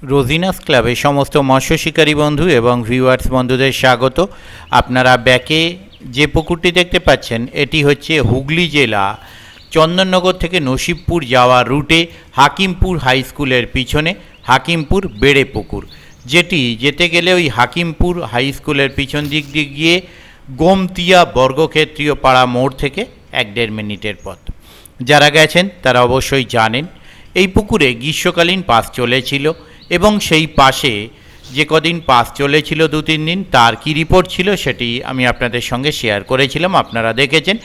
রোজিনাস ক্লাবে সমস্ত মৎস্য শিকারী বন্ধু এবং ভিউয়ার্স বন্ধুদের স্বাগত। আপনারা ব্যাকে যে পুকুরটি দেখতে পাচ্ছেন এটি হচ্ছে হুগলি জেলা চন্দননগর থেকে নসিবপুর যাওয়ার রুটে হাকিমপুর হাই স্কুলের পিছনে হাকিমপুর বেড়ে পুকুর, যেটি যেতে গেলে ওই হাকিমপুর হাই স্কুলের পিছন দিক দিয়ে গিয়ে গোমতিয়া বর্গক্ষেত্রীয় পাড়া মোড় থেকে 1-1.5 মিনিটের পথ। যারা গেছেন তারা অবশ্যই জানেন এই পুকুরে গ্রীষ্মকালীন পাস চলেছিল এবং সেই পাশে যে কদিন পাস চলেছিল 2-3 দিন তার কি রিপোর্ট ছিল সেটি আমি আপনাদের সঙ্গে শেয়ার করেছিলাম। আপনারা দেখেছেন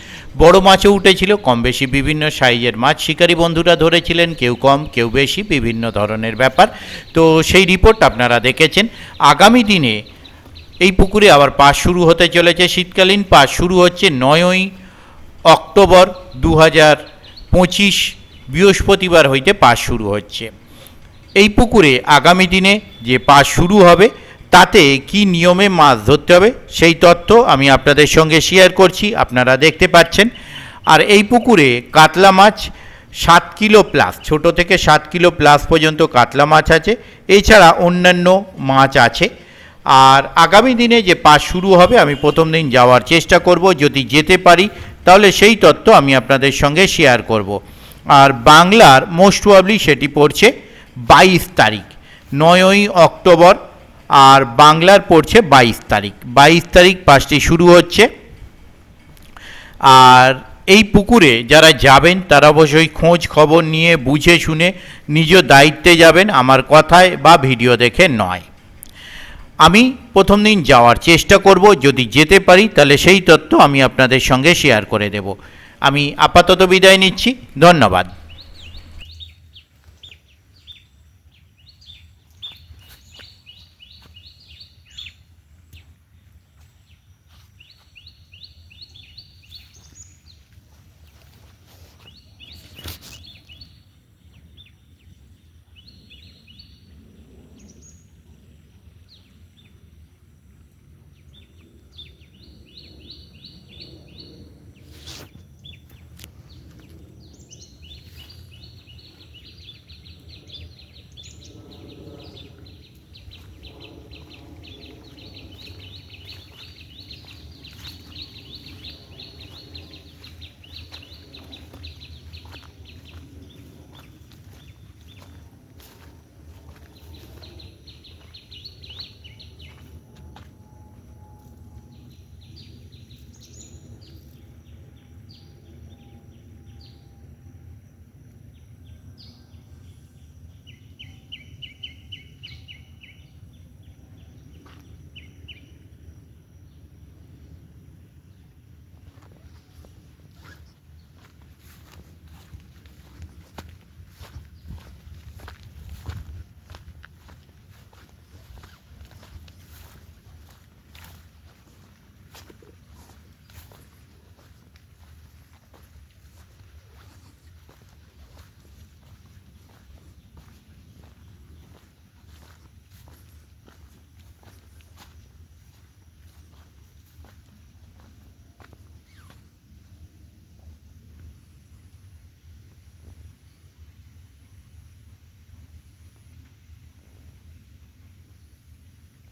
বড় মাছও উঠেছিল, কম বেশি বিভিন্ন সাইজের মাছ শিকারী বন্ধুরা ধরেছিলেন, কেউ কম কেউ বেশি, বিভিন্ন ধরনের ব্যাপার। তো সেই রিপোর্ট আপনারা দেখেছেন। আগামী দিনে এই পুকুরে আবার পাস শুরু হতে চলেছে। শীতকালীন পাস শুরু হচ্ছে 9ই অক্টোবর 2025 বৃহস্পতিবার হইতে পাস শুরু হচ্ছে। এই পুকুরে আগামী দিনে যে পাস শুরু হবে তাতে কি নিয়মে মাছ ধরতে হবে সেই তথ্য আমি আপনাদের সঙ্গে শেয়ার করছি, আপনারা দেখতে পাচ্ছেন। আর এই পুকুরে কাতলা মাছ 7 কিলো প্লাস, ছোট থেকে 7 কিলো প্লাস পর্যন্ত কাতলা মাছ আছে, এছাড়া অন্যান্য মাছ আছে। আর আগামী দিনে যে পাস শুরু হবে আমি প্রথম দিন যাওয়ার চেষ্টা করব, যদি যেতে পারি তাহলে সেই তথ্য আমি আপনাদের সঙ্গে শেয়ার করব। আর বাংলার মোস্ট প্রবাবলি সেটি পড়ছে 22 তারিখ, 9ই অক্টোবর, আর বাংলার পড়ছে 22 তারিখ। 22 তারিখ পাসটি শুরু হচ্ছে। আর এই পুকুরে যারা যাবেন তারা অবশ্যই খোঁজ খবর নিয়ে বুঝে শুনে নিজ দায়িত্বে যাবেন, আমার কথায় বা ভিডিও দেখে নয়। আমি প্রথম দিন যাওয়ার চেষ্টা করব, যদি যেতে পারি তাহলে সেই তথ্য আমি আপনাদের সঙ্গে শেয়ার করে দেব। আমি আপাতত বিদায় নিচ্ছি, ধন্যবাদ।